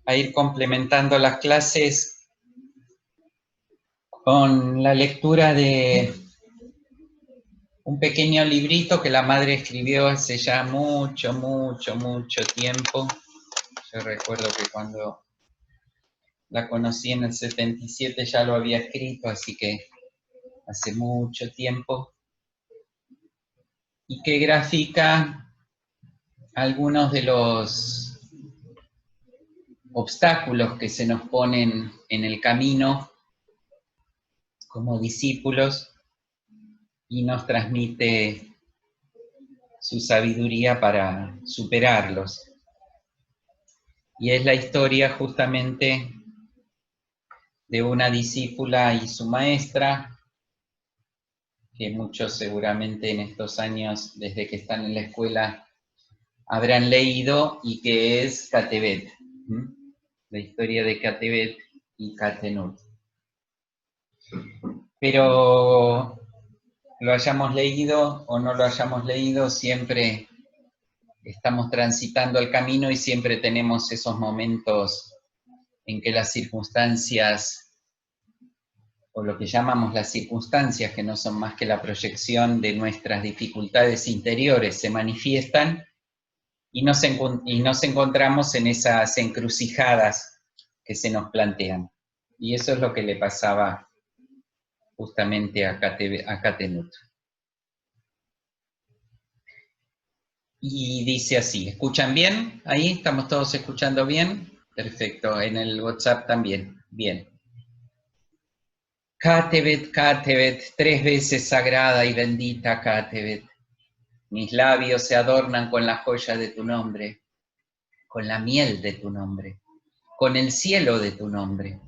a ir complementando las clases con la lectura de un pequeño librito que la madre escribió hace ya mucho tiempo. Yo recuerdo que cuando la conocí en el 77 ya lo había escrito, así que hace mucho tiempo, y que grafica algunos de los obstáculos que se nos ponen en el camino como discípulos y nos transmite su sabiduría para superarlos. Y es la historia justamente de una discípula y su maestra, que muchos seguramente en estos años, desde que están en la escuela, habrán leído, y que es Katebet, la historia de Katebet y Katenut. Pero lo hayamos leído o no lo hayamos leído, siempre estamos transitando el camino y siempre tenemos esos momentos en que las circunstancias, o lo que llamamos las circunstancias, que no son más que la proyección de nuestras dificultades interiores, se manifiestan y nos encontramos en esas encrucijadas que se nos plantean. Y eso es lo que le pasaba justamente a Katenut. Y dice así, ¿escuchan bien? ¿Ahí estamos todos escuchando bien? Perfecto, en el WhatsApp también, bien. Katebet, Katebet, 3 veces sagrada y bendita Katebet. Mis labios se adornan con la joya de tu nombre, con la miel de tu nombre, con el cielo de tu nombre.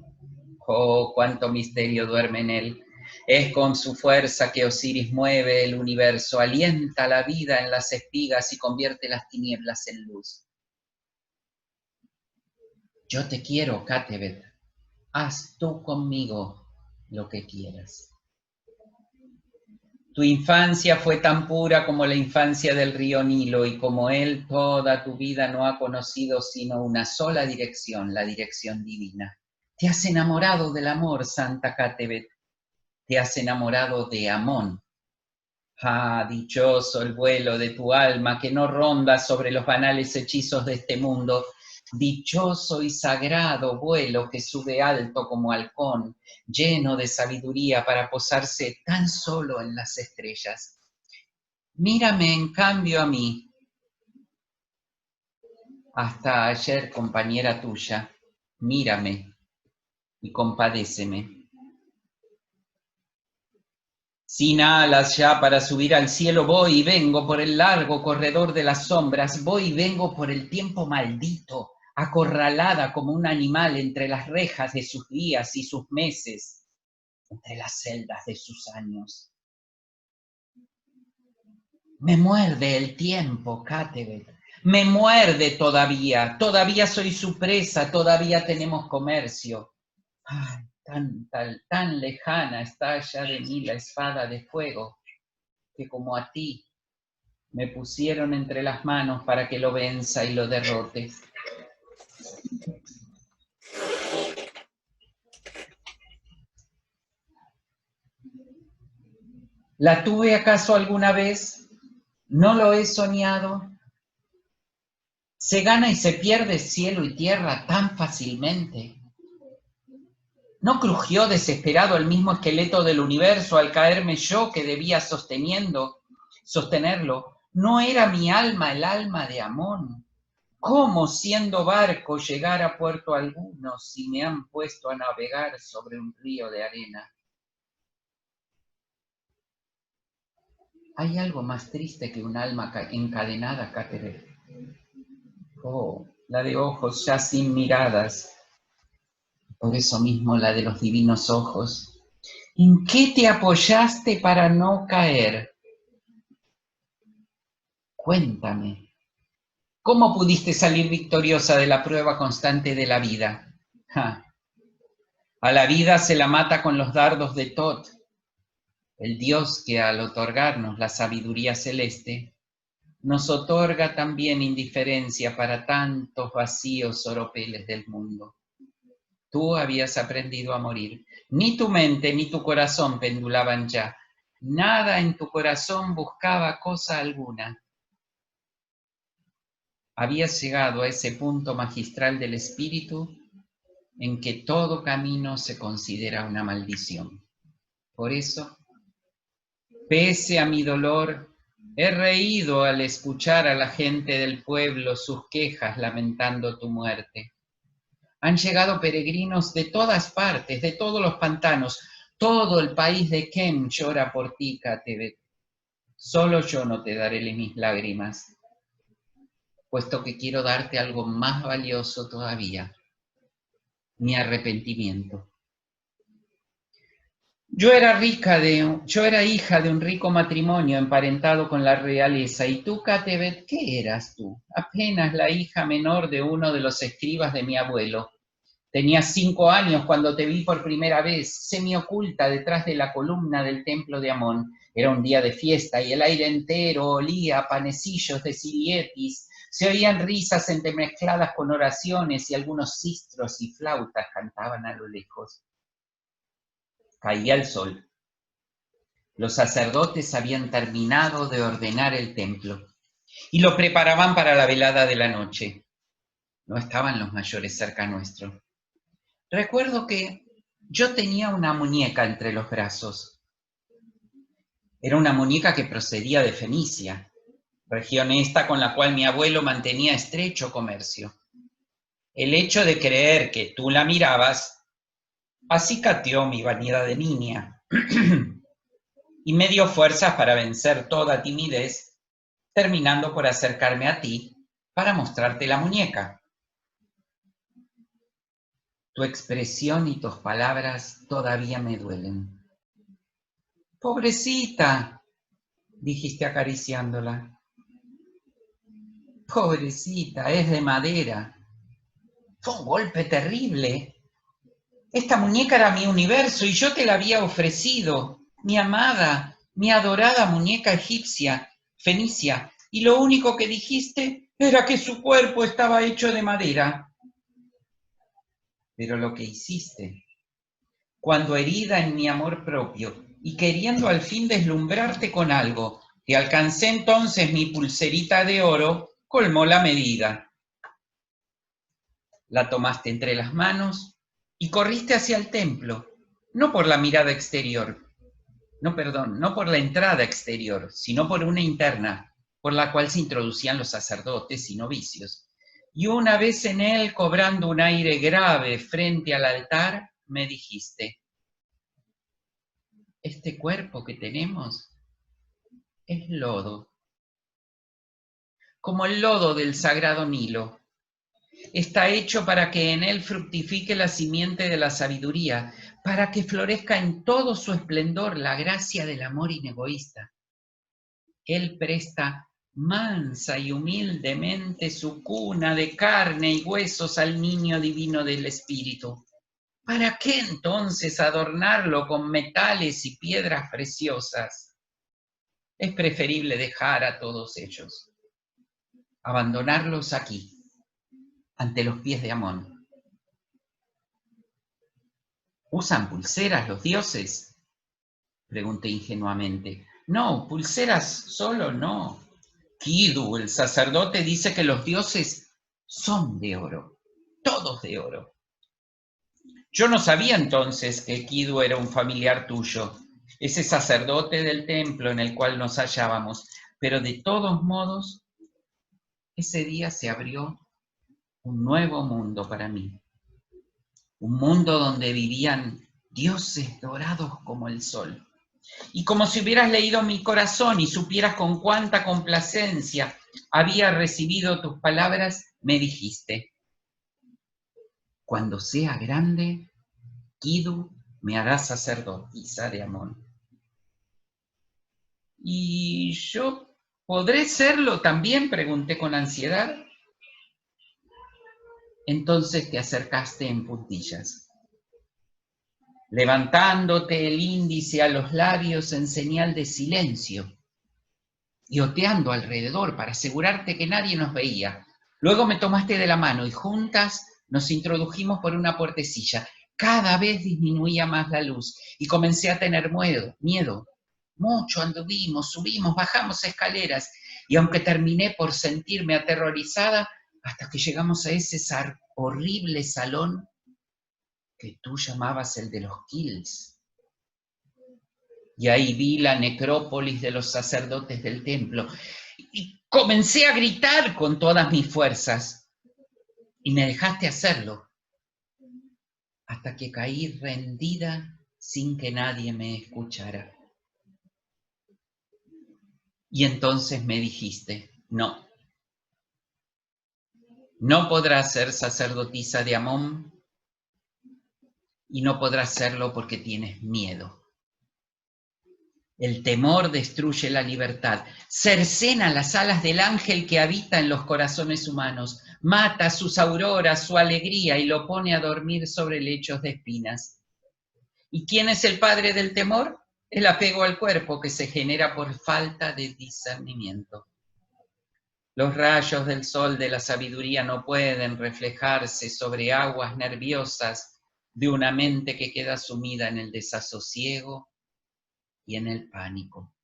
Oh, cuánto misterio duerme en él. Es con su fuerza que Osiris mueve el universo, alienta la vida en las espigas y convierte las tinieblas en luz. Yo te quiero, Katebet. Haz tú conmigo lo que quieras. Tu infancia fue tan pura como la infancia del río Nilo, y como él toda tu vida no ha conocido sino una sola dirección, la dirección divina. Te has enamorado del amor, Santa Katebet. Te has enamorado de Amón. Ah, dichoso el vuelo de tu alma que no ronda sobre los banales hechizos de este mundo. Dichoso y sagrado vuelo que sube alto como halcón, lleno de sabiduría para posarse tan solo en las estrellas. Mírame en cambio a mí. Hasta ayer, compañera tuya, mírame y compadéceme. Sin alas ya para subir al cielo, voy y vengo por el largo corredor de las sombras, voy y vengo por el tiempo maldito, acorralada como un animal entre las rejas de sus días y sus meses, entre las celdas de sus años. Me muerde el tiempo, Katebet, me muerde todavía, todavía soy su presa, todavía tenemos comercio. Ay, tan lejana está ya de mí la espada de fuego, que como a ti me pusieron entre las manos para que lo venza y lo derrote. ¿La tuve acaso alguna vez? ¿No lo he soñado? ¿Se gana y se pierde cielo y tierra tan fácilmente? ¿No crujió desesperado el mismo esqueleto del universo al caerme yo que debía sostenerlo? ¿No era mi alma el alma de Amón? ¿Cómo, siendo barco, llegar a puerto alguno si me han puesto a navegar sobre un río de arena? ¿Hay algo más triste que un alma encadenada, Katebet? Oh, la de ojos ya sin miradas, por eso mismo la de los divinos ojos. ¿En qué te apoyaste para no caer? Cuéntame, ¿cómo pudiste salir victoriosa de la prueba constante de la vida? ¡Ja! A la vida se la mata con los dardos de Tot, el Dios que al otorgarnos la sabiduría celeste, nos otorga también indiferencia para tantos vacíos oropeles del mundo. Tú habías aprendido a morir. Ni tu mente ni tu corazón pendulaban ya. Nada en tu corazón buscaba cosa alguna. Habías llegado a ese punto magistral del espíritu en que todo camino se considera una maldición. Por eso, pese a mi dolor, he reído al escuchar a la gente del pueblo sus quejas lamentando tu muerte. Han llegado peregrinos de todas partes, de todos los pantanos. Todo el país de Kem llora por ti, Katebet. Solo yo no te daré mis lágrimas, puesto que quiero darte algo más valioso todavía, mi arrepentimiento. Yo era hija de un rico matrimonio emparentado con la realeza, y tú, Katebet, ¿qué eras tú? Apenas la hija menor de uno de los escribas de mi abuelo. Tenías 5 años cuando te vi por primera vez, semioculta detrás de la columna del templo de Amón. Era un día de fiesta y el aire entero olía a panecillos de sirietis. Se oían risas entremezcladas con oraciones y algunos sistros y flautas cantaban a lo lejos. Caía el sol. Los sacerdotes habían terminado de ordenar el templo y lo preparaban para la velada de la noche. No estaban los mayores cerca nuestro. Recuerdo que yo tenía una muñeca entre los brazos. Era una muñeca que procedía de Fenicia, región esta con la cual mi abuelo mantenía estrecho comercio. El hecho de creer que tú la mirabas acicateó mi vanidad de niña y me dio fuerzas para vencer toda timidez, terminando por acercarme a ti para mostrarte la muñeca. Tu expresión y tus palabras todavía me duelen. Pobrecita, dijiste acariciándola. Pobrecita, es de madera. Fue un golpe terrible. Esta muñeca era mi universo y yo te la había ofrecido, mi amada, mi adorada muñeca egipcia, fenicia, y lo único que dijiste era que su cuerpo estaba hecho de madera. Pero lo que hiciste, cuando herida en mi amor propio y queriendo al fin deslumbrarte con algo, que alcancé entonces mi pulserita de oro, colmó la medida. La tomaste entre las manos y corriste hacia el templo, no por la mirada exterior, no por la entrada exterior, sino por una interna, por la cual se introducían los sacerdotes y novicios. Y una vez en él, cobrando un aire grave frente al altar, me dijiste: este cuerpo que tenemos es lodo, como el lodo del sagrado Nilo. Está hecho para que en él fructifique la simiente de la sabiduría, para que florezca en todo su esplendor la gracia del amor inegoísta. Él presta mansa y humildemente su cuna de carne y huesos al niño divino del espíritu. ¿Para qué entonces adornarlo con metales y piedras preciosas? Es preferible dejar a todos ellos, abandonarlos aquí, ante los pies de Amón. ¿Usan pulseras los dioses?, pregunté ingenuamente. No, pulseras solo no. Kidu, el sacerdote, dice que los dioses son de oro, todos de oro. Yo no sabía entonces que Kidu era un familiar tuyo, ese sacerdote del templo en el cual nos hallábamos, pero de todos modos, ese día se abrió un nuevo mundo para mí. Un mundo donde vivían dioses dorados como el sol. Y como si hubieras leído mi corazón y supieras con cuánta complacencia había recibido tus palabras, me dijiste: cuando sea grande, Kidu me hará sacerdotisa de Amón. ¿Y yo podré serlo también?, pregunté con ansiedad. Entonces te acercaste en puntillas, levantándote el índice a los labios en señal de silencio, y oteando alrededor para asegurarte que nadie nos veía. Luego me tomaste de la mano y juntas nos introdujimos por una puertecilla. Cada vez disminuía más la luz y comencé a tener miedo. Mucho anduvimos, subimos, bajamos escaleras y aunque terminé por sentirme aterrorizada hasta que llegamos a ese horrible salón que tú llamabas el de los Kills. Y ahí vi la necrópolis de los sacerdotes del templo y comencé a gritar con todas mis fuerzas y me dejaste hacerlo hasta que caí rendida sin que nadie me escuchara. Y entonces me dijiste, no podrás ser sacerdotisa de Amón y no podrás serlo porque tienes miedo. El temor destruye la libertad, cercena las alas del ángel que habita en los corazones humanos, mata sus auroras, su alegría y lo pone a dormir sobre lechos de espinas. ¿Y quién es el padre del temor? El apego al cuerpo que se genera por falta de discernimiento. Los rayos del sol de la sabiduría no pueden reflejarse sobre aguas nerviosas de una mente que queda sumida en el desasosiego y en el pánico.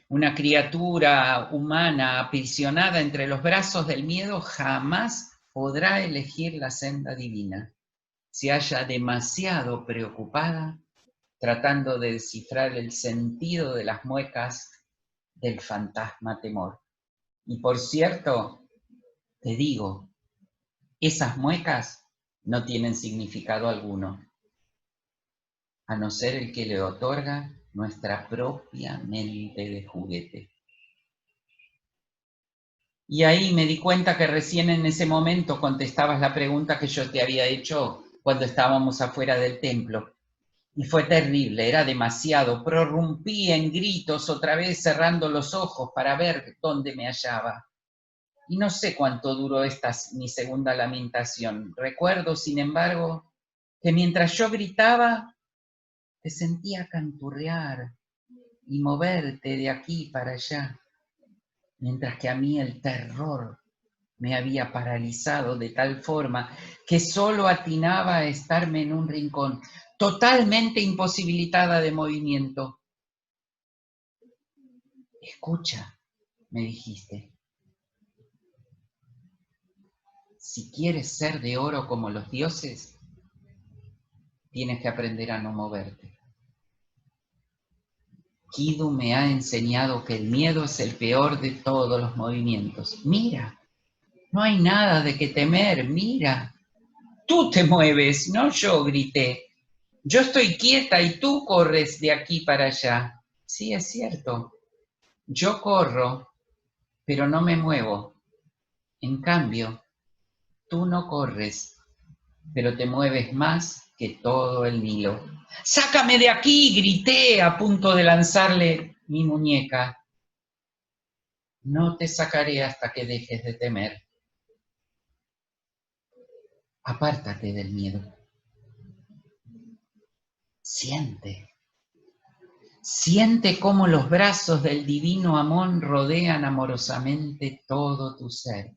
Una criatura humana aprisionada entre los brazos del miedo jamás podrá elegir la senda divina. Se halla demasiado preocupada tratando de descifrar el sentido de las muecas del fantasma temor. Y por cierto, te digo, esas muecas no tienen significado alguno, a no ser el que le otorga nuestra propia mente de juguete. Y ahí me di cuenta que recién en ese momento contestabas la pregunta que yo te había hecho cuando estábamos afuera del templo. Y fue terrible, era demasiado. Prorrumpí en gritos otra vez cerrando los ojos para ver dónde me hallaba. Y no sé cuánto duró mi segunda lamentación. Recuerdo, sin embargo, que mientras yo gritaba, te sentía canturrear y moverte de aquí para allá, mientras que a mí el terror me había paralizado de tal forma que solo atinaba a estarme en un rincón, totalmente imposibilitada de movimiento. Escucha, me dijiste, si quieres ser de oro como los dioses, tienes que aprender a no moverte. Kidu me ha enseñado que el miedo es el peor de todos los movimientos. Mira, no hay nada de qué temer, mira. Tú te mueves, no yo, grité. Yo estoy quieta y tú corres de aquí para allá. Sí, es cierto. Yo corro, pero no me muevo. En cambio, tú no corres, pero te mueves más que todo el Nilo. ¡Sácame de aquí!, grité a punto de lanzarle mi muñeca. No te sacaré hasta que dejes de temer. Apártate del miedo. Siente. Siente cómo los brazos del divino Amón rodean amorosamente todo tu ser.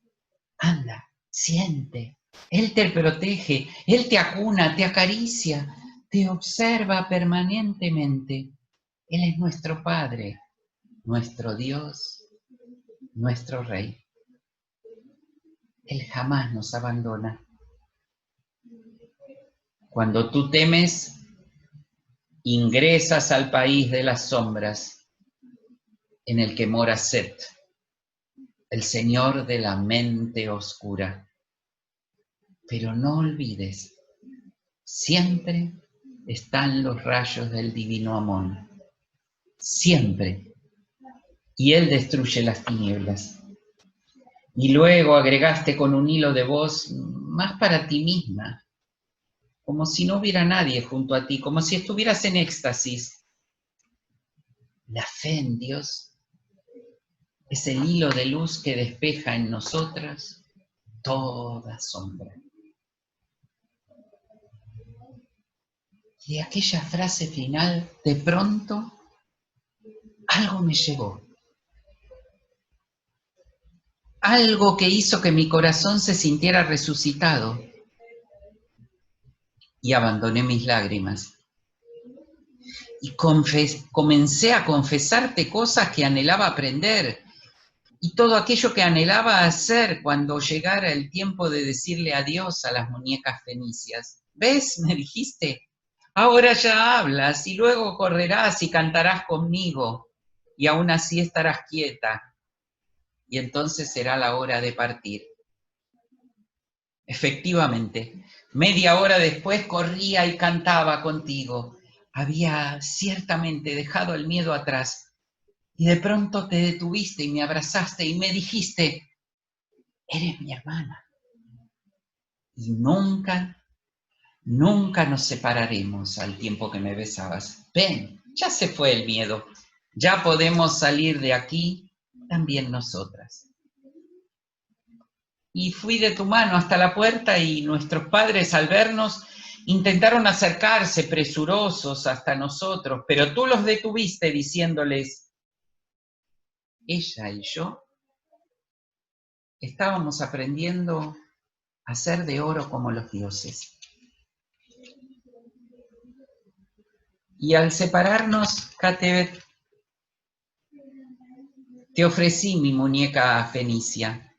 Anda, siente. Él te protege, Él te acuna, te acaricia, te observa permanentemente. Él es nuestro Padre, nuestro Dios, nuestro Rey. Él jamás nos abandona. Cuando tú temes, ingresas al país de las sombras, en el que mora Set, el señor de la mente oscura. Pero no olvides, siempre están los rayos del divino Amón. Siempre. Y él destruye las tinieblas. Y luego agregaste con un hilo de voz más para ti misma, como si no hubiera nadie junto a ti, como si estuvieras en éxtasis. La fe en Dios es el hilo de luz que despeja en nosotras toda sombra. Y aquella frase final, de pronto, algo me llegó. Algo que hizo que mi corazón se sintiera resucitado. Y abandoné mis lágrimas. Y comencé a confesarte cosas que anhelaba aprender. Y todo aquello que anhelaba hacer cuando llegara el tiempo de decirle adiós a las muñecas fenicias. ¿Ves? Me dijiste. Ahora ya hablas y luego correrás y cantarás conmigo. Y aún así estarás quieta. Y entonces será la hora de partir. Efectivamente, media hora después corría y cantaba contigo. Había ciertamente dejado el miedo atrás. Y de pronto te detuviste y me abrazaste y me dijiste, eres mi hermana. Y nunca, nunca nos separaremos al tiempo que me besabas. Ven, ya se fue el miedo. Ya podemos salir de aquí también nosotras. Y fui de tu mano hasta la puerta y nuestros padres al vernos intentaron acercarse presurosos hasta nosotros, pero tú los detuviste diciéndoles, ella y yo estábamos aprendiendo a ser de oro como los dioses. Y al separarnos, Catebet, te ofrecí mi muñeca fenicia.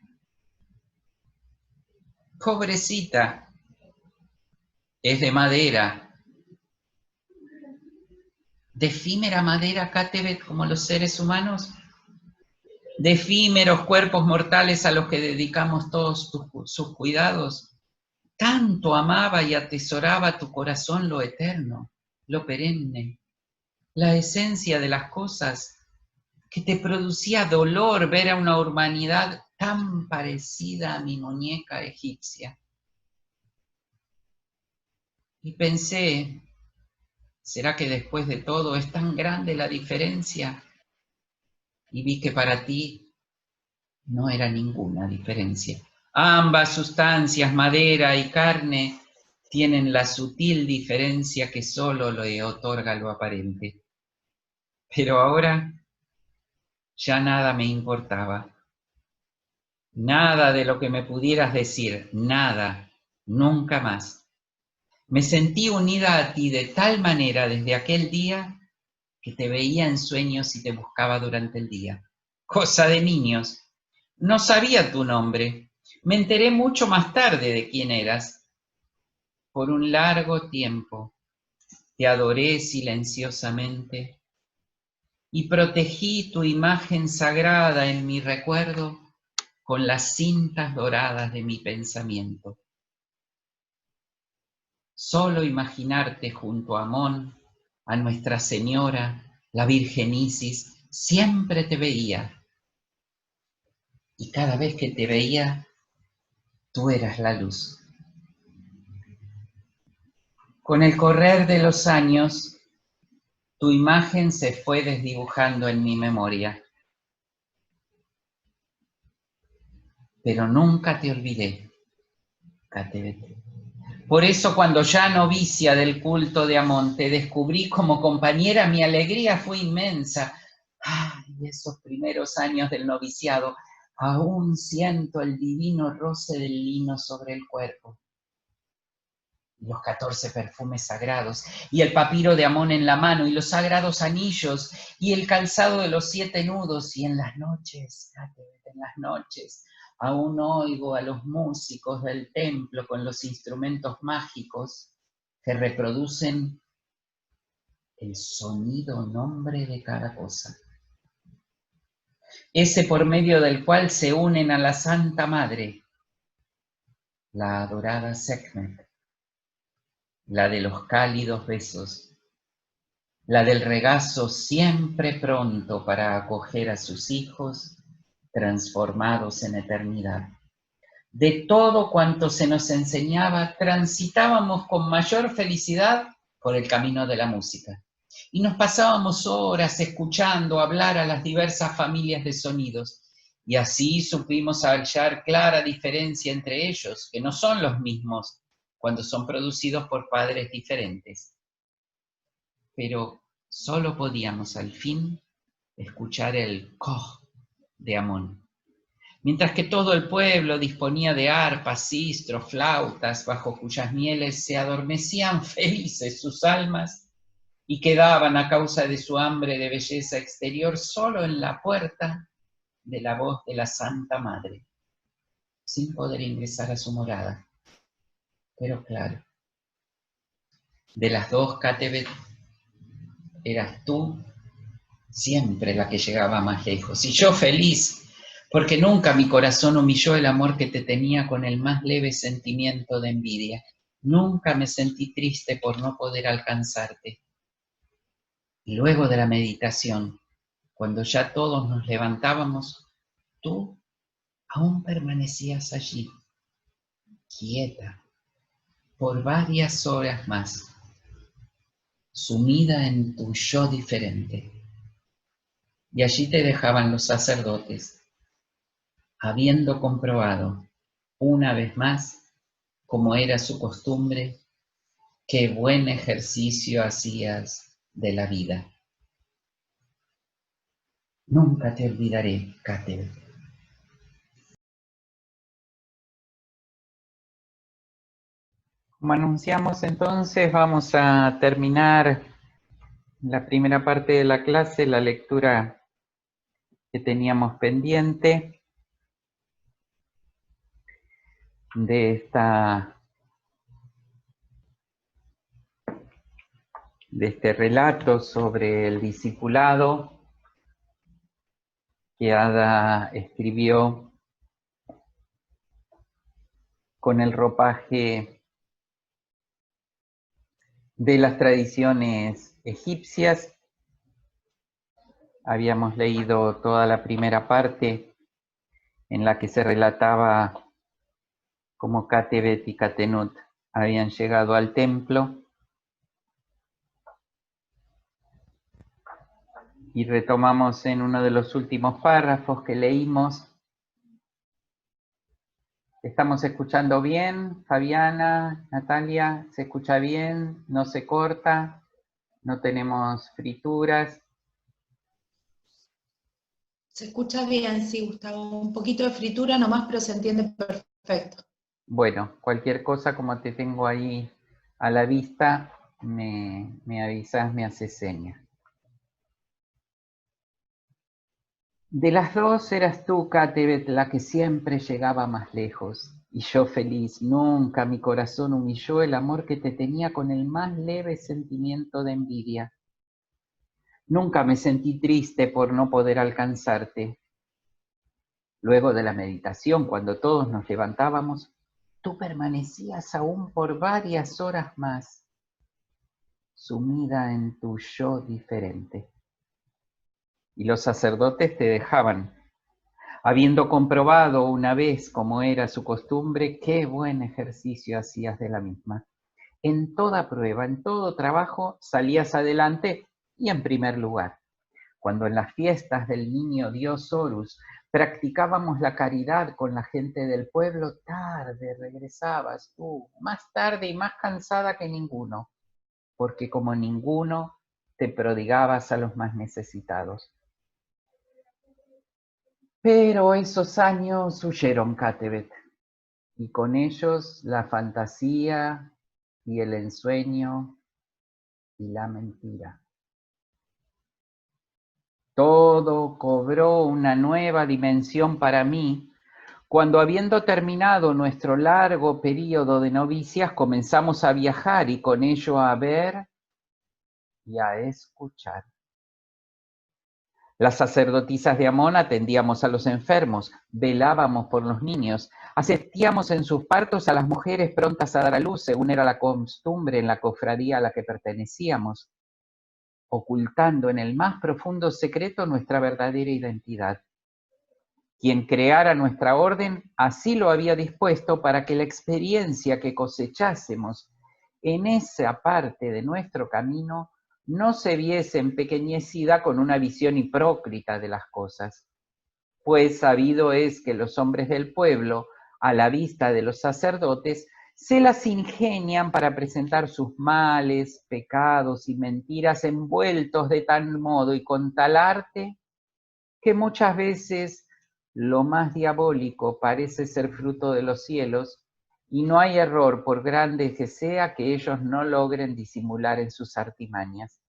Pobrecita, es de madera, de efímera madera, Catebet, como los seres humanos, de efímeros cuerpos mortales a los que dedicamos todos sus cuidados. Tanto amaba y atesoraba tu corazón lo eterno, lo perenne, la esencia de las cosas, que te producía dolor ver a una humanidad tan parecida a mi muñeca egipcia. Y pensé, ¿será que después de todo es tan grande la diferencia? Y vi que para ti no era ninguna diferencia. Ambas sustancias, madera y carne, tienen la sutil diferencia que solo le otorga lo aparente. Pero ahora ya nada me importaba. Nada de lo que me pudieras decir, nada, nunca más. Me sentí unida a ti de tal manera desde aquel día que te veía en sueños y te buscaba durante el día. Cosa de niños. No sabía tu nombre. Me enteré mucho más tarde de quién eras. Por un largo tiempo te adoré silenciosamente y protegí tu imagen sagrada en mi recuerdo con las cintas doradas de mi pensamiento. Solo imaginarte junto a Amón, a Nuestra Señora, la Virgen Isis, siempre te veía. Y cada vez que te veía, tú eras la luz. Con el correr de los años, tu imagen se fue desdibujando en mi memoria. Pero nunca te olvidé, Catebet. Por eso cuando ya novicia del culto de Amón te descubrí como compañera, mi alegría fue inmensa. Ay, esos primeros años del noviciado, aún siento el divino roce del lino sobre el cuerpo. Los 14 perfumes sagrados, y el papiro de Amón en la mano, y los sagrados anillos, y el calzado de los 7 nudos, y en las noches, en las noches, aún oigo a los músicos del templo con los instrumentos mágicos que reproducen el sonido nombre de cada cosa. Ese por medio del cual se unen a la Santa Madre, la adorada Sekhmet, la de los cálidos besos, la del regazo siempre pronto para acoger a sus hijos transformados en eternidad. De todo cuanto se nos enseñaba, transitábamos con mayor felicidad por el camino de la música. Y nos pasábamos horas escuchando hablar a las diversas familias de sonidos. Y así supimos hallar clara diferencia entre ellos, que no son los mismos cuando son producidos por padres diferentes. Pero solo podíamos al fin escuchar el koh de Amón. Mientras que todo el pueblo disponía de arpas, sistros, flautas, bajo cuyas mieles se adormecían felices sus almas y quedaban a causa de su hambre de belleza exterior solo en la puerta de la voz de la Santa Madre, sin poder ingresar a su morada. Pero claro, de las dos, Cátebet, eras tú siempre la que llegaba más lejos. Y yo feliz, porque nunca mi corazón humilló el amor que te tenía con el más leve sentimiento de envidia. Nunca me sentí triste por no poder alcanzarte. Y luego de la meditación, cuando ya todos nos levantábamos, tú aún permanecías allí, quieta, por varias horas más, sumida en tu yo diferente. Y allí te dejaban los sacerdotes, habiendo comprobado una vez más, como era su costumbre, qué buen ejercicio hacías de la vida. Nunca te olvidaré, Cátebet. Como anunciamos entonces, vamos a terminar la primera parte de la clase, la lectura que teníamos pendiente de este relato sobre el discipulado que Ada escribió con el ropaje de las tradiciones egipcias. Habíamos leído toda la primera parte en la que se relataba cómo Cátebet y Catenut habían llegado al templo. Y retomamos en uno de los últimos párrafos que leímos. ¿Estamos escuchando bien, Fabiana, Natalia? ¿Se escucha bien? ¿No se corta? ¿No tenemos frituras? Se escucha bien, sí, Gustavo. Un poquito de fritura nomás, pero se entiende perfecto. Bueno, cualquier cosa, como te tengo ahí a la vista, me avisas, me haces seña. De las dos eras tú, Cátebet, la que siempre llegaba más lejos, y yo feliz, nunca mi corazón humilló el amor que te tenía con el más leve sentimiento de envidia. Nunca me sentí triste por no poder alcanzarte. Luego de la meditación, cuando todos nos levantábamos, tú permanecías aún por varias horas más, sumida en tu yo diferente. Y los sacerdotes te dejaban, habiendo comprobado una vez, como era su costumbre, qué buen ejercicio hacías de la misma. En toda prueba, en todo trabajo, salías adelante y en primer lugar. Cuando en las fiestas del niño Dios Horus practicábamos la caridad con la gente del pueblo, tarde regresabas tú, más tarde y más cansada que ninguno, porque como ninguno te prodigabas a los más necesitados. Pero esos años huyeron, Cátebet, y con ellos la fantasía y el ensueño y la mentira. Todo cobró una nueva dimensión para mí cuando, habiendo terminado nuestro largo período de novicias, comenzamos a viajar y con ello a ver y a escuchar. Las sacerdotisas de Amón atendíamos a los enfermos, velábamos por los niños, asistíamos en sus partos a las mujeres prontas a dar a luz, según era la costumbre en la cofradía a la que pertenecíamos, ocultando en el más profundo secreto nuestra verdadera identidad. Quien creara nuestra orden así lo había dispuesto para que la experiencia que cosechásemos en esa parte de nuestro camino no se viese empequeñecida con una visión hipócrita de las cosas. Pues sabido es que los hombres del pueblo, a la vista de los sacerdotes, se las ingenian para presentar sus males, pecados y mentiras envueltos de tal modo y con tal arte que muchas veces lo más diabólico parece ser fruto de los cielos, y no hay error, por grande que sea, que ellos no logren disimular en sus artimañas.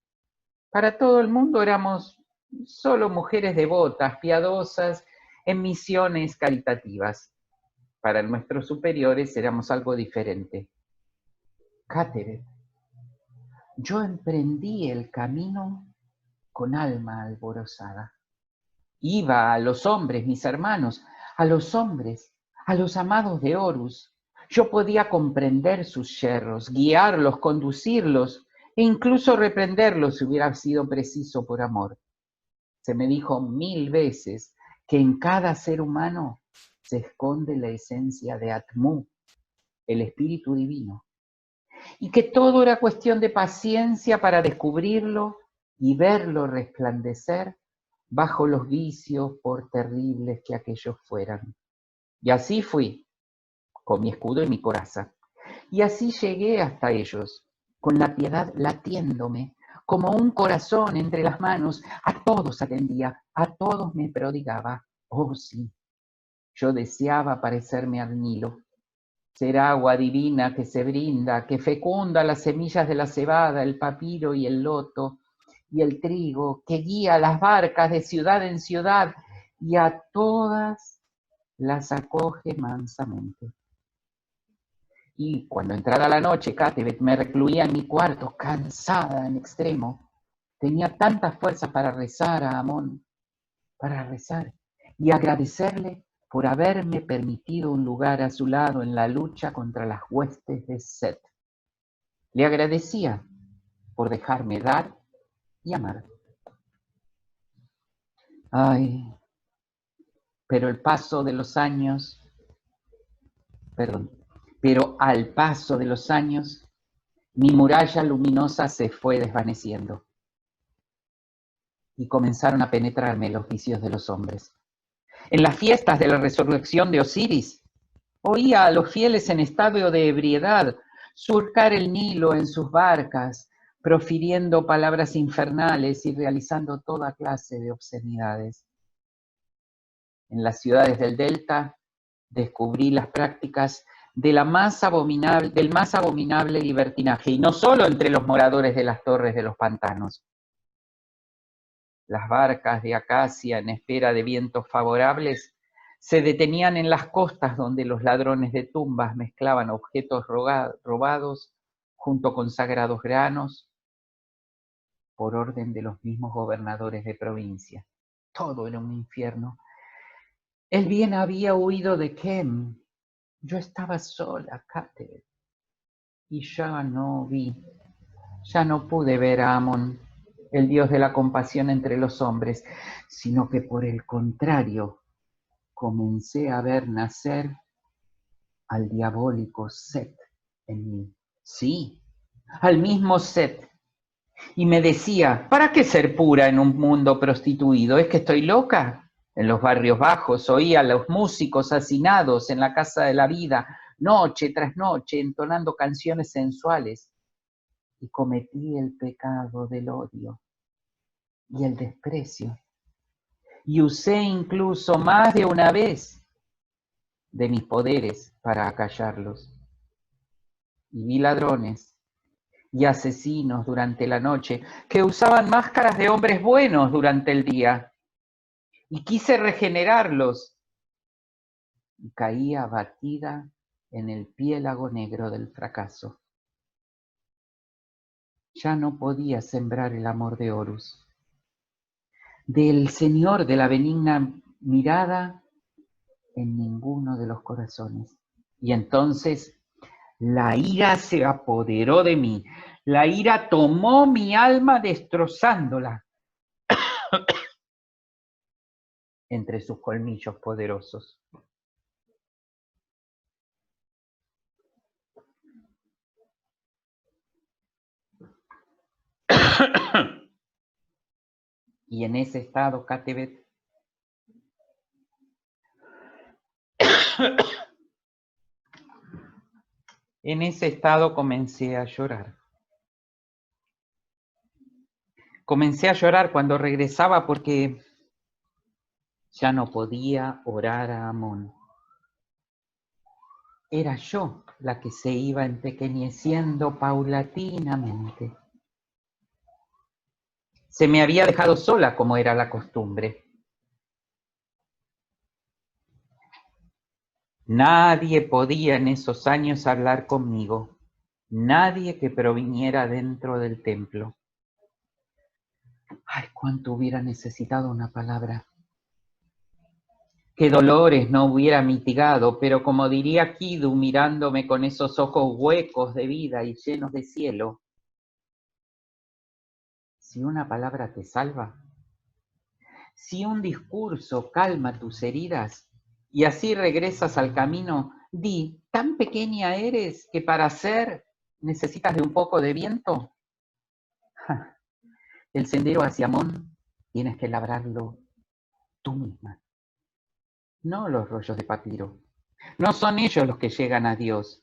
Para todo el mundo éramos solo mujeres devotas, piadosas, en misiones caritativas. Para nuestros superiores éramos algo diferente. Cátedra, yo emprendí el camino con alma alborozada. Iba a los hombres, mis hermanos, a los hombres, a los amados de Horus. Yo podía comprender sus yerros, guiarlos, conducirlos e incluso reprenderlos si hubiera sido preciso por amor. Se me dijo 1000 veces que en cada ser humano se esconde la esencia de Atmu, el espíritu divino, y que todo era cuestión de paciencia para descubrirlo y verlo resplandecer bajo los vicios, por terribles que aquellos fueran. Y así fui, con mi escudo y mi coraza. Y así llegué hasta ellos, con la piedad latiéndome, como un corazón entre las manos. A todos atendía, a todos me prodigaba. Oh sí, yo deseaba parecerme al Nilo, ser agua divina que se brinda, que fecunda las semillas de la cebada, el papiro y el loto, y el trigo, que guía las barcas de ciudad en ciudad, y a todas las acoge mansamente. Y cuando entrada la noche, Cátebet, me recluía en mi cuarto, cansada en extremo. Tenía tantas fuerzas para rezar a Amón, para rezar y agradecerle por haberme permitido un lugar a su lado en la lucha contra las huestes de Set. Le agradecía por dejarme dar y amar. Ay, pero al paso de los años, mi muralla luminosa se fue desvaneciendo y comenzaron a penetrarme los vicios de los hombres. En las fiestas de la resurrección de Osiris, oía a los fieles en estado de ebriedad surcar el Nilo en sus barcas, profiriendo palabras infernales y realizando toda clase de obscenidades. En las ciudades del Delta descubrí las prácticas del más abominable libertinaje, y no solo entre los moradores de las torres de los pantanos. Las barcas de acacia en espera de vientos favorables se detenían en las costas donde los ladrones de tumbas mezclaban objetos robados junto con sagrados granos por orden de los mismos gobernadores de provincia. Todo era un infierno. El bien había huido de Kem. Yo estaba sola, Cátedra, y ya no pude ver a Amón, el dios de la compasión entre los hombres, sino que por el contrario, comencé a ver nacer al diabólico Set en mí. Sí, al mismo Set. Y me decía, ¿para qué ser pura en un mundo prostituido? ¿Es que estoy loca? En los barrios bajos oía a los músicos hacinados en la casa de la vida, noche tras noche, entonando canciones sensuales. Y cometí el pecado del odio y el desprecio. Y usé incluso más de una vez de mis poderes para acallarlos. Y vi ladrones y asesinos durante la noche que usaban máscaras de hombres buenos durante el día. Y quise regenerarlos. Y caí abatida en el piélago negro del fracaso. Ya no podía sembrar el amor de Horus, del Señor de la benigna mirada, en ninguno de los corazones. Y entonces la ira se apoderó de mí. La ira tomó mi alma destrozándola entre sus colmillos poderosos. Y en ese estado, Cátebet, en ese estado comencé a llorar. Comencé a llorar cuando regresaba porque Ya no podía orar a Amón. Era yo la que se iba empequeñeciendo paulatinamente. Se me había dejado sola como era la costumbre. Nadie podía en esos años hablar conmigo, nadie que proviniera dentro del templo. Ay, cuánto hubiera necesitado una palabra. Qué dolores no hubiera mitigado, pero como diría Kidu mirándome con esos ojos huecos de vida y llenos de cielo, si una palabra te salva, si un discurso calma tus heridas y así regresas al camino, di, ¿tan pequeña eres que para ser necesitas de un poco de viento? El sendero hacia Amón tienes que labrarlo tú misma, no los rollos de papiro. No son ellos los que llegan a Dios,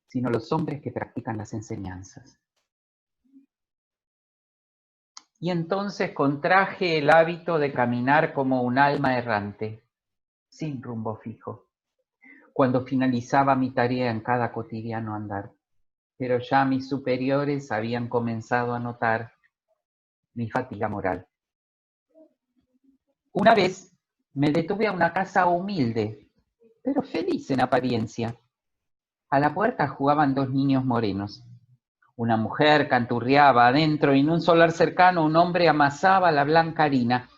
sino los hombres que practican las enseñanzas. Y entonces contraje el hábito de caminar como un alma errante, sin rumbo fijo, cuando finalizaba mi tarea en cada cotidiano andar. Pero ya mis superiores habían comenzado a notar mi fatiga moral. Una vez me detuve a una casa humilde, pero feliz en apariencia. A la puerta jugaban dos niños morenos. Una mujer canturreaba adentro y en un solar cercano un hombre amasaba la blanca harina.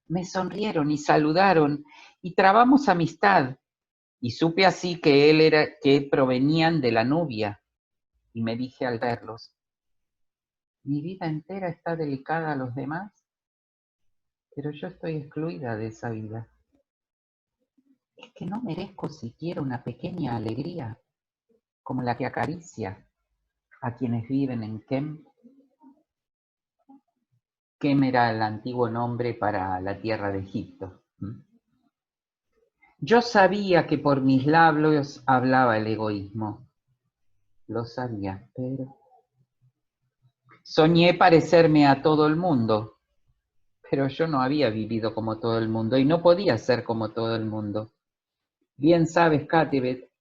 Me sonrieron y saludaron y trabamos amistad. Y supe así que provenían de la Nubia. Y me dije al verlos, mi vida entera está dedicada a los demás, pero yo estoy excluida de esa vida. Es que no merezco siquiera una pequeña alegría, como la que acaricia a quienes viven en Kem. Kem era el antiguo nombre para la tierra de Egipto. Yo sabía que por mis labios hablaba el egoísmo. Lo sabía, pero soñé parecerme a todo el mundo, pero yo no había vivido como todo el mundo y no podía ser como todo el mundo. Bien sabes, Katebet,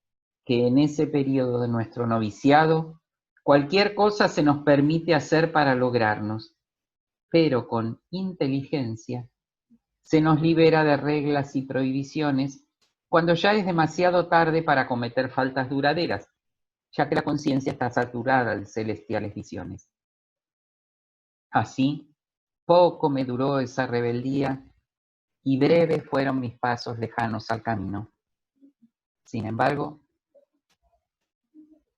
que en ese periodo de nuestro noviciado, cualquier cosa se nos permite hacer para lograrnos, pero con inteligencia se nos libera de reglas y prohibiciones cuando ya es demasiado tarde para cometer faltas duraderas, ya que la conciencia está saturada de celestiales visiones. Así, poco me duró esa rebeldía y breves fueron mis pasos lejanos al camino. Sin embargo,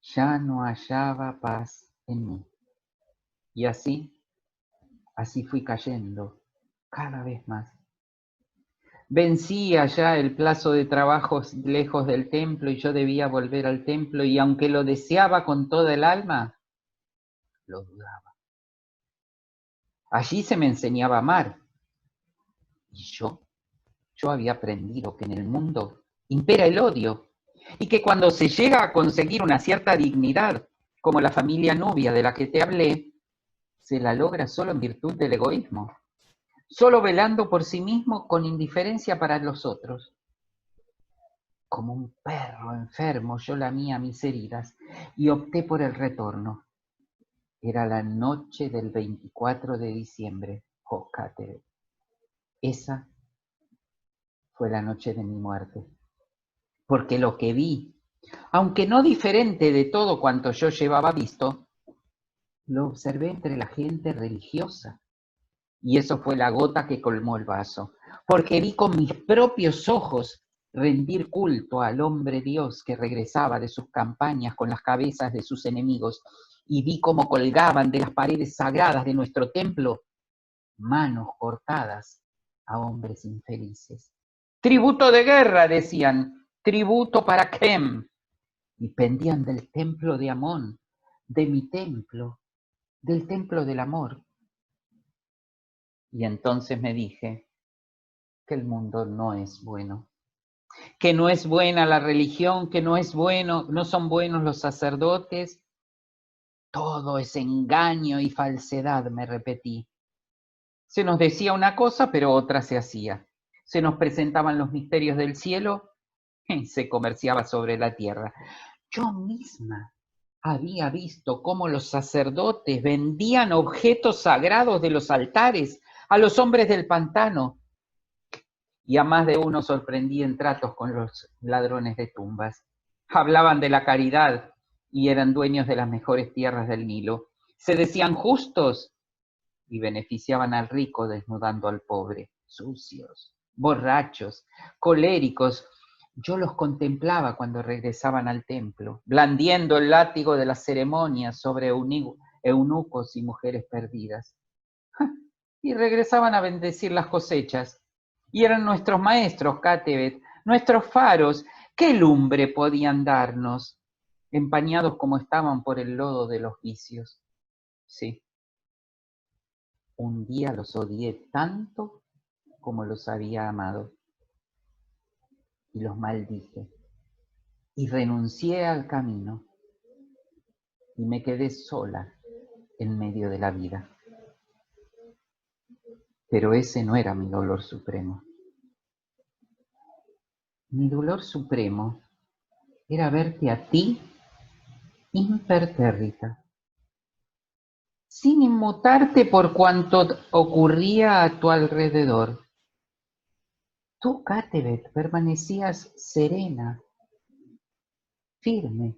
ya no hallaba paz en mí. Y así fui cayendo cada vez más. Vencía ya el plazo de trabajos lejos del templo y yo debía volver al templo y aunque lo deseaba con toda el alma, lo dudaba. Allí se me enseñaba a amar y yo había aprendido que en el mundo impera el odio y que cuando se llega a conseguir una cierta dignidad, como la familia Nubia de la que te hablé, se la logra solo en virtud del egoísmo, solo velando por sí mismo con indiferencia para los otros. Como un perro enfermo yo lamía mis heridas y opté por el retorno. Era la noche del 24 de diciembre, Katebet. Esa fue la noche de mi muerte. Porque lo que vi, aunque no diferente de todo cuanto yo llevaba visto, lo observé entre la gente religiosa. Y eso fue la gota que colmó el vaso, porque vi con mis propios ojos rendir culto al hombre Dios que regresaba de sus campañas con las cabezas de sus enemigos, y vi cómo colgaban de las paredes sagradas de nuestro templo manos cortadas a hombres infelices. Tributo de guerra, decían, tributo para Kem, y pendían del templo de Amón, de mi templo, del templo del amor. Y entonces me dije que el mundo no es bueno, que no es buena la religión, que no son buenos los sacerdotes. Todo es engaño y falsedad, me repetí. Se nos decía una cosa, pero otra se hacía. se nos presentaban los misterios del cielo y se comerciaba sobre la tierra. Yo misma había visto cómo los sacerdotes vendían objetos sagrados de los altares a los hombres del pantano, y a más de uno sorprendí en tratos con los ladrones de tumbas. Hablaban de la caridad y eran dueños de las mejores tierras del Nilo. Se decían justos y beneficiaban al rico desnudando al pobre. Sucios, borrachos, coléricos. Yo los contemplaba cuando regresaban al templo, blandiendo el látigo de las ceremonias sobre eunucos y mujeres perdidas. Y regresaban a bendecir las cosechas. Y eran nuestros maestros, Cátebet, nuestros faros. ¿Qué lumbre podían darnos, empañados como estaban por el lodo de los vicios? Sí, un día los odié tanto como los había amado, y los maldije, y renuncié al camino, y me quedé sola en medio de la vida. Pero ese no era mi dolor supremo. Mi dolor supremo era verte a ti impertérrita, sin inmutarte por cuanto ocurría a tu alrededor. Tú, Cátebet, permanecías serena, firme,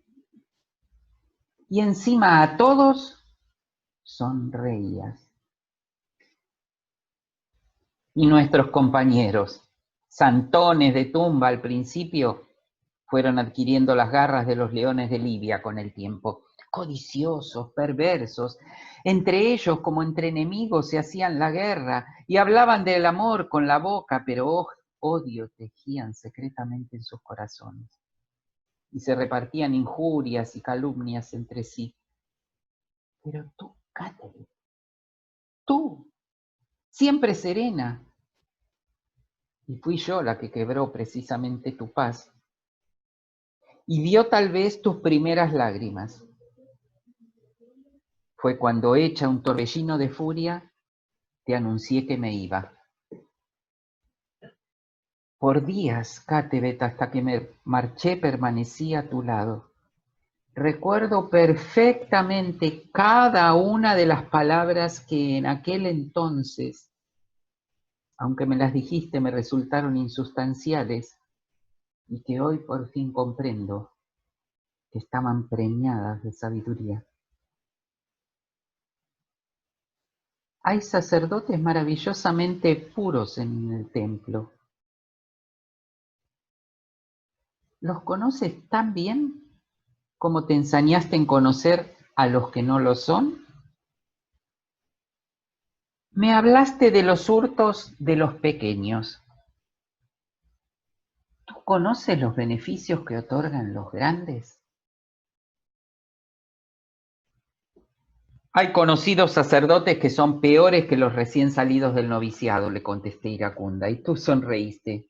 y encima a todos sonreías. Y nuestros compañeros, santones de tumba al principio, fueron adquiriendo las garras de los leones de Libia con el tiempo. Codiciosos, perversos, entre ellos como entre enemigos se hacían la guerra y hablaban del amor con la boca, pero odio tejían secretamente en sus corazones. Y se repartían injurias y calumnias entre sí. Pero tú, Cátedra, tú, siempre serena, y fui yo la que quebró precisamente tu paz, y vio tal vez tus primeras lágrimas. Fue cuando, hecha un torbellino de furia, te anuncié que me iba. Por días, Cátebet, hasta que me marché, permanecí a tu lado. Recuerdo perfectamente cada una de las palabras que en aquel entonces, aunque me las dijiste, me resultaron insustanciales y que hoy por fin comprendo que estaban preñadas de sabiduría. Hay sacerdotes maravillosamente puros en el templo. ¿Los conoces tan bien como te ensañaste en conocer a los que no lo son? Me hablaste de los hurtos de los pequeños. ¿Tú conoces los beneficios que otorgan los grandes? Hay conocidos sacerdotes que son peores que los recién salidos del noviciado, le contesté iracunda, y tú sonreíste.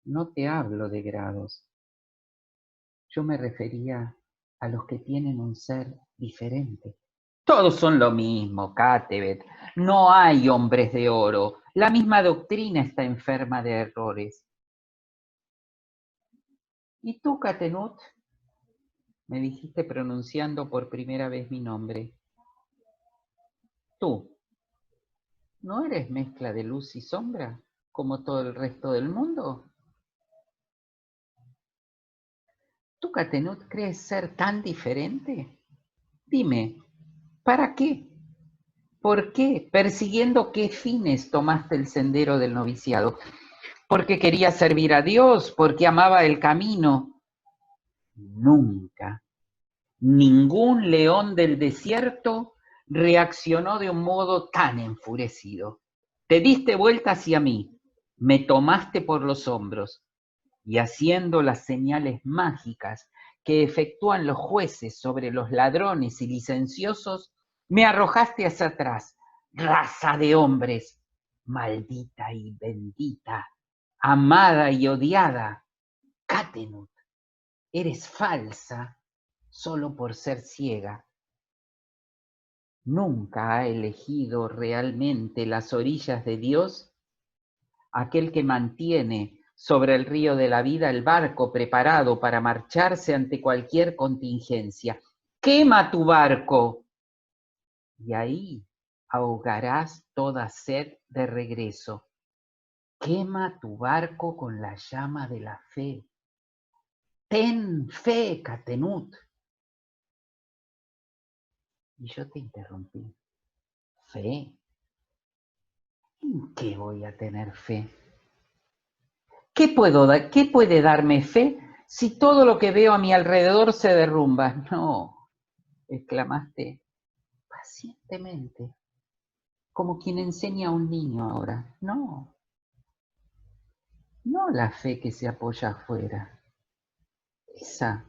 No te hablo de grados. Yo me refería a los que tienen un ser diferente. Todos son lo mismo, Cátebet. No hay hombres de oro. La misma doctrina está enferma de errores. ¿Y tú, Catenut? Me dijiste pronunciando por primera vez mi nombre. Tú, ¿no eres mezcla de luz y sombra, como todo el resto del mundo? ¿Tú, Catenut, crees ser tan diferente? Dime, ¿para qué? ¿Por qué? ¿Persiguiendo qué fines tomaste el sendero del noviciado? ¿Porque quería servir a Dios? ¿Porque amaba el camino? Nunca, ningún león del desierto reaccionó de un modo tan enfurecido. Te diste vuelta hacia mí, me tomaste por los hombros y haciendo las señales mágicas que efectúan los jueces sobre los ladrones y licenciosos, me arrojaste hacia atrás, raza de hombres, maldita y bendita, amada y odiada. Catenut, eres falsa solo por ser ciega. Nunca ha elegido realmente las orillas de Dios aquel que mantiene sobre el río de la vida el barco preparado para marcharse ante cualquier contingencia. ¡Quema tu barco! Y ahí ahogarás toda sed de regreso. Quema tu barco con la llama de la fe. Ten fe, Catenut. Y yo te interrumpí. ¿Fe? ¿En qué voy a tener fe? ¿Qué puede darme fe si todo lo que veo a mi alrededor se derrumba? No, exclamaste pacientemente, como quien enseña a un niño ahora. No, no la fe que se apoya afuera. Esa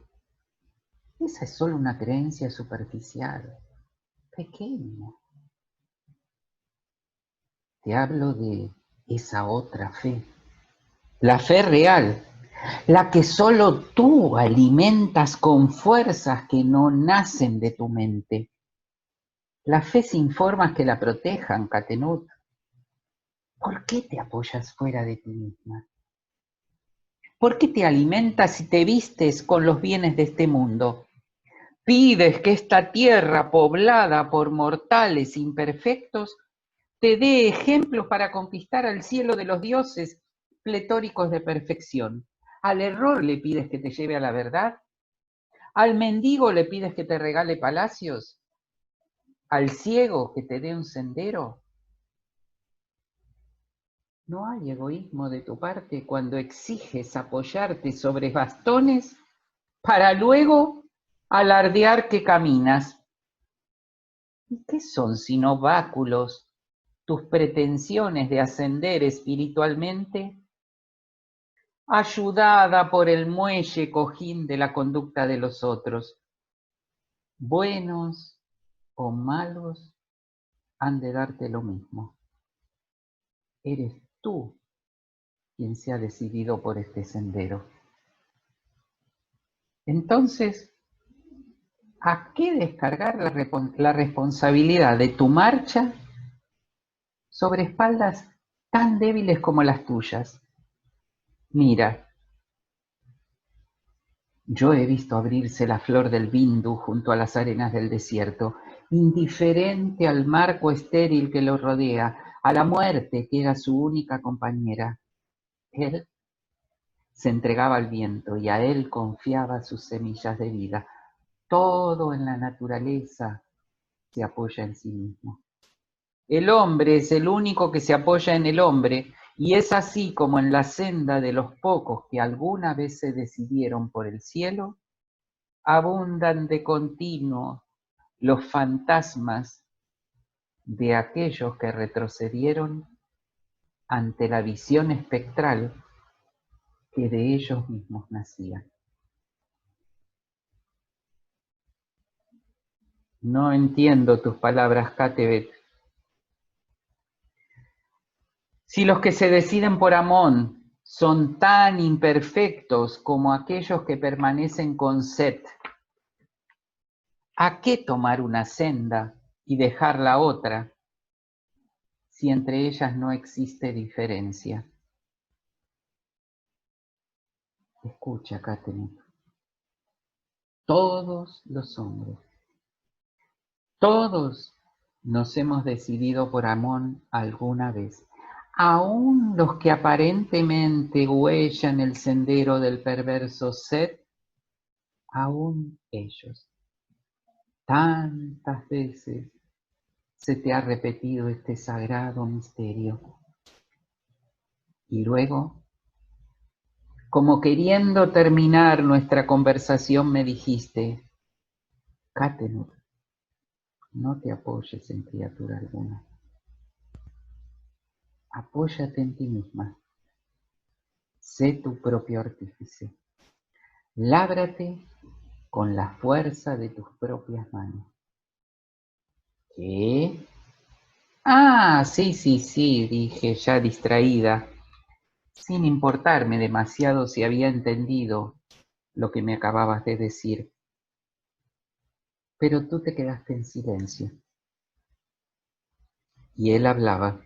es solo una creencia superficial, pequeña. Te hablo de esa otra fe, la fe real, la que solo tú alimentas con fuerzas que no nacen de tu mente. La fe sin formas que la protejan, Catenut. ¿Por qué te apoyas fuera de ti misma? ¿Por qué te alimentas y te vistes con los bienes de este mundo? Pides que esta tierra poblada por mortales imperfectos te dé ejemplos para conquistar al cielo de los dioses pletóricos de perfección. Al error le pides que te lleve a la verdad. Al mendigo le pides que te regale palacios. Al ciego que te dé un sendero. No hay egoísmo de tu parte cuando exiges apoyarte sobre bastones para luego alardear que caminas. ¿Y qué son sino báculos tus pretensiones de ascender espiritualmente, ayudada por el muelle cojín de la conducta de los otros? Buenos o malos han de darte lo mismo. Eres tú quien se ha decidido por este sendero. Entonces, ¿a qué descargar la responsabilidad de tu marcha sobre espaldas tan débiles como las tuyas? Mira, yo he visto abrirse la flor del bindu junto a las arenas del desierto, indiferente al marco estéril que lo rodea, a la muerte que era su única compañera. Él se entregaba al viento y a él confiaba sus semillas de vida. Todo en la naturaleza se apoya en sí mismo. El hombre es el único que se apoya en el hombre, y es así como en la senda de los pocos que alguna vez se decidieron por el cielo, abundan de continuo los fantasmas de aquellos que retrocedieron ante la visión espectral que de ellos mismos nacía. No entiendo tus palabras, Catebet. Si los que se deciden por Amón son tan imperfectos como aquellos que permanecen con Set, ¿a qué tomar una senda y dejar la otra si entre ellas no existe diferencia? Escucha, Catherine. Todos los hombres, todos nos hemos decidido por Amón alguna vez. Aún los que aparentemente huellan el sendero del perverso Set, aún ellos. Tantas veces se te ha repetido este sagrado misterio. Y luego, como queriendo terminar nuestra conversación, me dijiste: Catenut, no te apoyes en criatura alguna. Apóyate en ti misma. Sé tu propio artífice. Lábrate con la fuerza de tus propias manos. ¿Qué? Ah, sí, dije, ya distraída, sin importarme demasiado si había entendido lo que me acababas de decir. Pero tú te quedaste en silencio. Y él hablaba.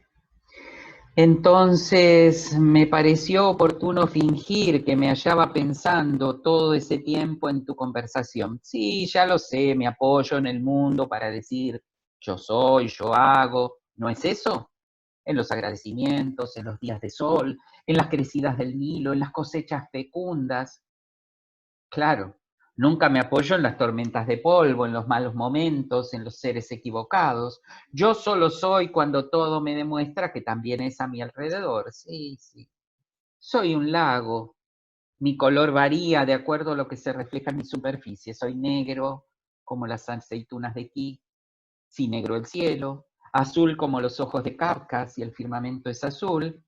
Entonces me pareció oportuno fingir que me hallaba pensando todo ese tiempo en tu conversación. Sí, ya lo sé, me apoyo en el mundo para decir yo soy, yo hago. ¿No es eso? En los agradecimientos, en los días de sol, en las crecidas del Nilo, en las cosechas fecundas. Claro, nunca me apoyo en las tormentas de polvo, en los malos momentos, en los seres equivocados. Yo solo soy cuando todo me demuestra que también es a mi alrededor. Sí, sí. Soy un lago. Mi color varía de acuerdo a lo que se refleja en mi superficie. Soy negro, como las aceitunas de aquí. Sí, negro el cielo. Azul como los ojos de Kafka, si el firmamento es azul.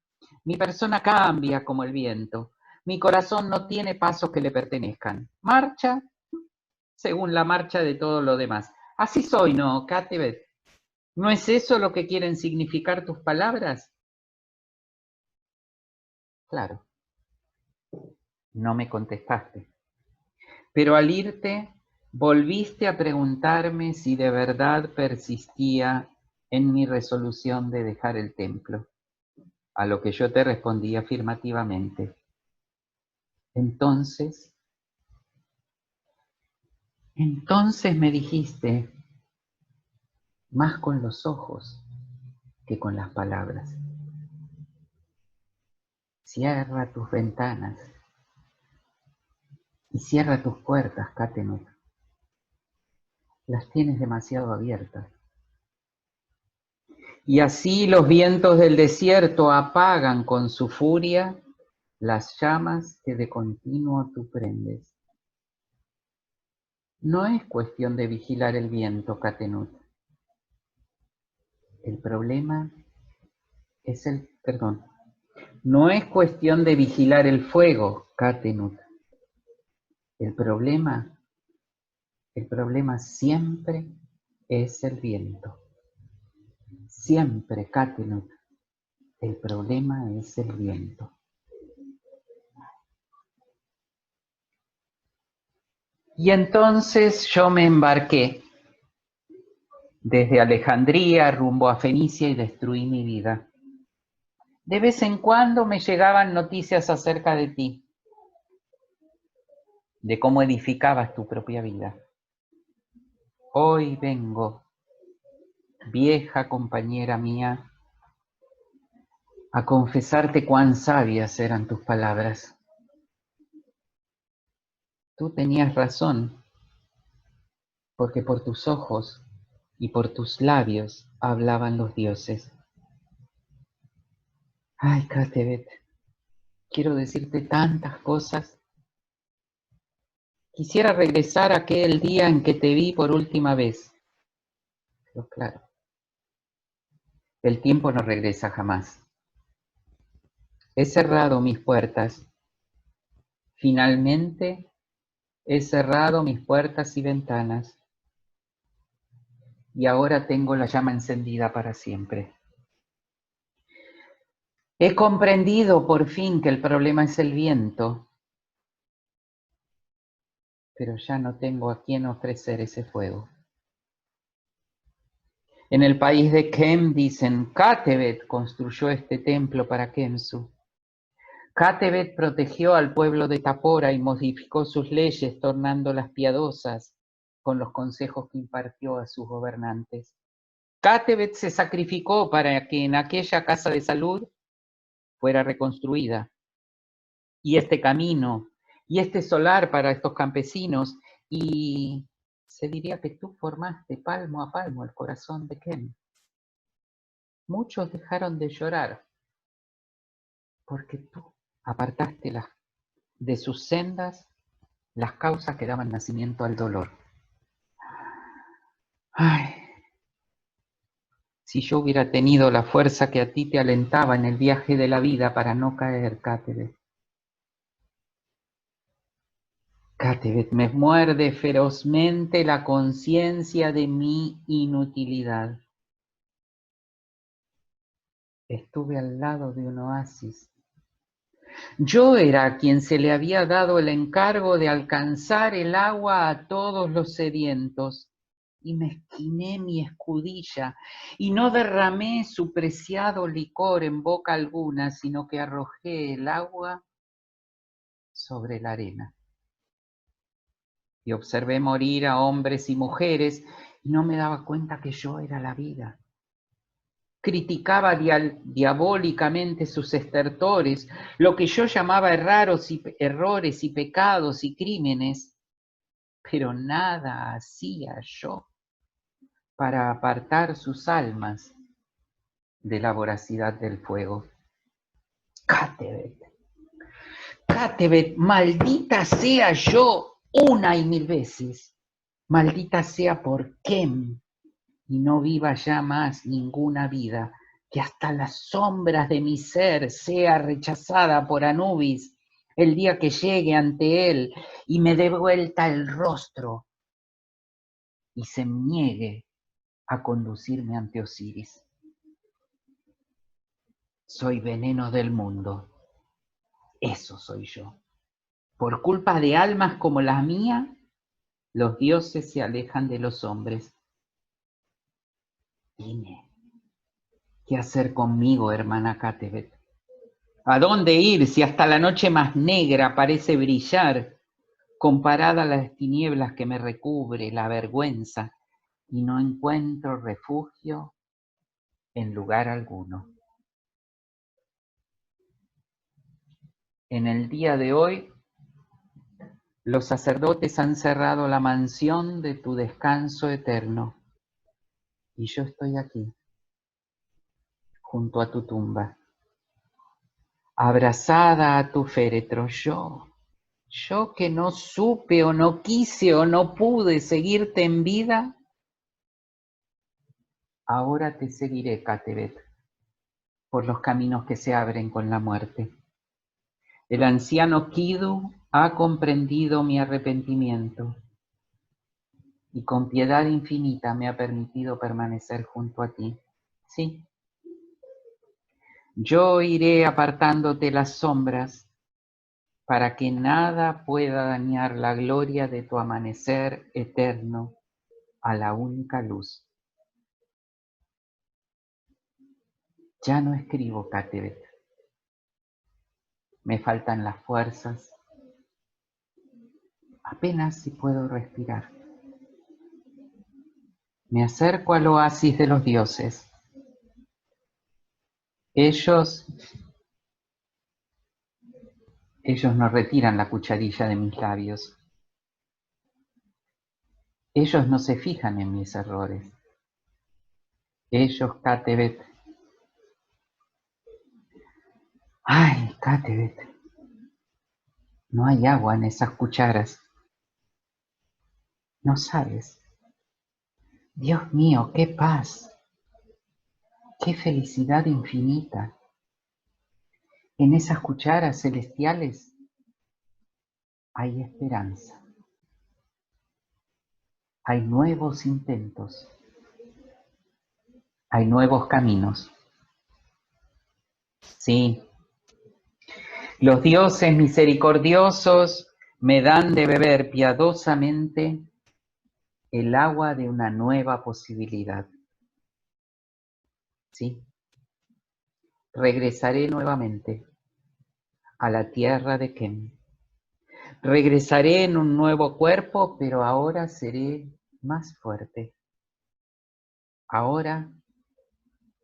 Mi persona cambia como el viento. Mi corazón no tiene pasos que le pertenezcan. Marcha según la marcha de todo lo demás. Así soy, ¿no, Katebet? ¿No es eso lo que quieren significar tus palabras? Claro, no me contestaste. Pero al irte, volviste a preguntarme si de verdad persistía en mi resolución de dejar el templo, a lo que yo te respondí afirmativamente. Entonces me dijiste, más con los ojos que con las palabras. Cierra tus ventanas y cierra tus puertas, Catenut. Las tienes demasiado abiertas. Y así los vientos del desierto apagan con su furia las llamas que de continuo tú prendes. No es cuestión de vigilar el viento, Catenut. El problema es no es cuestión de vigilar el fuego, Catenut. El problema siempre es el viento. Siempre, Catenut, el problema es el viento. Y entonces yo me embarqué desde Alejandría rumbo a Fenicia y destruí mi vida. De vez en cuando me llegaban noticias acerca de ti, de cómo edificabas tu propia vida. Hoy vengo, vieja compañera mía, a confesarte cuán sabias eran tus palabras. Tú tenías razón, porque por tus ojos y por tus labios hablaban los dioses. Ay, Katebet, quiero decirte tantas cosas. Quisiera regresar a aquel día en que te vi por última vez. Pero claro, el tiempo no regresa jamás. He cerrado mis puertas. Finalmente, he cerrado mis puertas y ventanas. Y ahora tengo la llama encendida para siempre. He comprendido por fin que el problema es el viento, pero ya no tengo a quién ofrecer ese fuego. En el país de Kem dicen, Katebet construyó este templo para Kemsu. Katebet protegió al pueblo de Tapora y modificó sus leyes, tornándolas piadosas con los consejos que impartió a sus gobernantes. Katebet se sacrificó para que en aquella casa de salud fuera reconstruida. Y este camino, y este solar para estos campesinos, y se diría que tú formaste palmo a palmo el corazón de Kem. Muchos dejaron de llorar porque tú apartaste de sus sendas las causas que daban nacimiento al dolor. Ay, si yo hubiera tenido la fuerza que a ti te alentaba en el viaje de la vida para no caer, Katebet. Katebet, me muerde ferozmente la conciencia de mi inutilidad. Estuve al lado de un oasis. Yo era a quien se le había dado el encargo de alcanzar el agua a todos los sedientos. y mezquiné mi escudilla, y no derramé su preciado licor en boca alguna, sino que arrojé el agua sobre la arena. Y observé morir a hombres y mujeres, y no me daba cuenta que yo era la vida. Criticaba diabólicamente sus estertores, lo que yo llamaba errores y pecados y crímenes, pero nada hacía yo para apartar sus almas de la voracidad del fuego. Cátebet, maldita sea yo una y mil veces, maldita sea por Kem, y no viva ya más ninguna vida, que hasta las sombras de mi ser sea rechazada por Anubis el día que llegue ante él y me dé vuelta el rostro y se niegue a conducirme ante Osiris. Soy veneno del mundo, eso soy yo. Por culpa de almas como la mía, los dioses se alejan de los hombres. Dime, ¿qué hacer conmigo, hermana Cátebet? ¿A dónde ir si hasta la noche más negra parece brillar, comparada a las tinieblas que me recubre la vergüenza, y no encuentro refugio en lugar alguno? En el día de hoy, los sacerdotes han cerrado la mansión de tu descanso eterno, y yo estoy aquí, junto a tu tumba, abrazada a tu féretro, yo que no supe o no quise o no pude seguirte en vida, ahora te seguiré, Cátebet, por los caminos que se abren con la muerte. El anciano Kidu ha comprendido mi arrepentimiento y con piedad infinita me ha permitido permanecer junto a ti. Sí, yo iré apartándote las sombras para que nada pueda dañar la gloria de tu amanecer eterno a la única luz. Ya no escribo, Cátebet. Me faltan las fuerzas, apenas si puedo respirar. Me acerco al oasis de los dioses. Ellos no retiran la cucharilla de mis labios. Ellos no se fijan en mis errores. Ellos, Cátebet. Ay, Cátebet. No hay agua en esas cucharas. No sabes. Dios mío, qué paz. Qué felicidad infinita. En esas cucharas celestiales hay esperanza. Hay nuevos intentos. Hay nuevos caminos. Sí, los dioses misericordiosos me dan de beber piadosamente el agua de una nueva posibilidad. Sí, regresaré nuevamente a la tierra de Kem. Regresaré en un nuevo cuerpo, pero ahora seré más fuerte. Ahora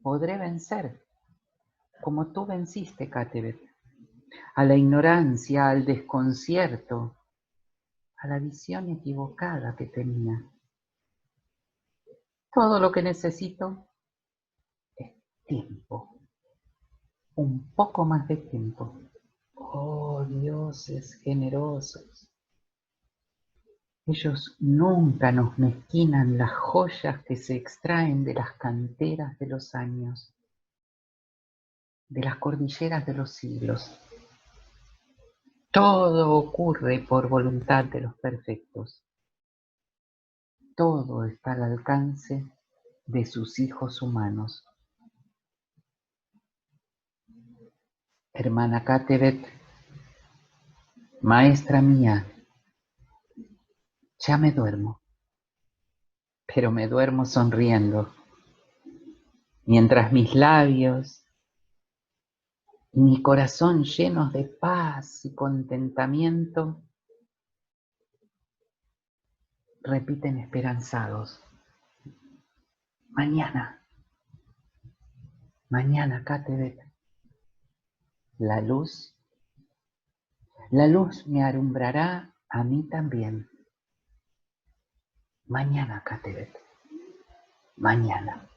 podré vencer, como tú venciste, Cátebet, a la ignorancia, al desconcierto, a la visión equivocada que tenía. Todo lo que necesito es tiempo, un poco más de tiempo. Oh, dioses generosos. Ellos nunca nos mezquinan las joyas que se extraen de las canteras de los años, de las cordilleras de los siglos. Todo ocurre por voluntad de los perfectos. Todo está al alcance de sus hijos humanos. Hermana Cátebet, maestra mía, ya me duermo, pero me duermo sonriendo, mientras mis labios y mi corazón llenos de paz y contentamiento repiten esperanzados: mañana, mañana, Catebet, la luz me alumbrará a mí también. Mañana, Catebet, mañana.